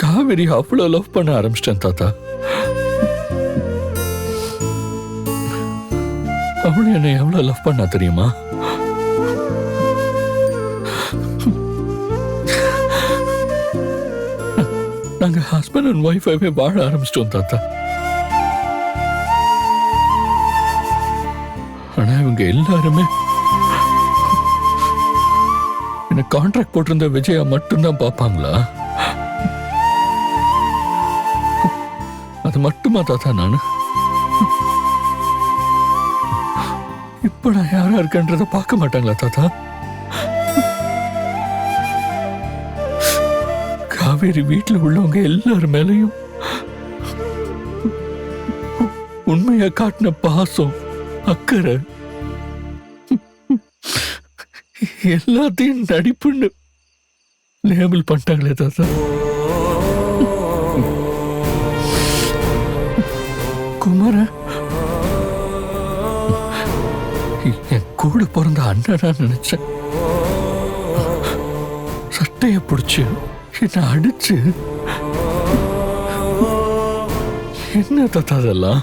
காவேரி அவ்வளோ லவ் பண்ண ஆரம்பிச்சிட்டேன் தாத்தா. அவளு என்னை எவ்வளவு லவ் பண்ணா தெரியுமா? நாங்க ஹஸ்பண்ட் அண்ட் ஒய்ஃபாவே வாழ ஆரம்பிச்சிட்டோம் தாத்தா. ஆனா இவங்க எல்லாருமே என்ன கான்ட்ராக்ட் போட்டிருந்த விஜயா மட்டும்தான் பார்ப்பாங்களா? அது மட்டுமா தாத்தா நானு? இப்ப நான் யாரா இருக்கேன்றத பார்க்க மாட்டாங்களா தாத்தா? காவேரி வீட்டுல உள்ளவங்க எல்லாரும் மேலையும் உண்மையா காட்டின பாசம், அக்கறை எல்லாத்தையும் நடிப்புன்னு லேபிள் பண்ணிட்டாங்களே தாத்தா. குமார என் கூட பிறந்த அண்ணனா நினைச்சேன். சட்டைய பிடிச்சு என்ன அடிச்சு என்ன தாத்தா அதெல்லாம்?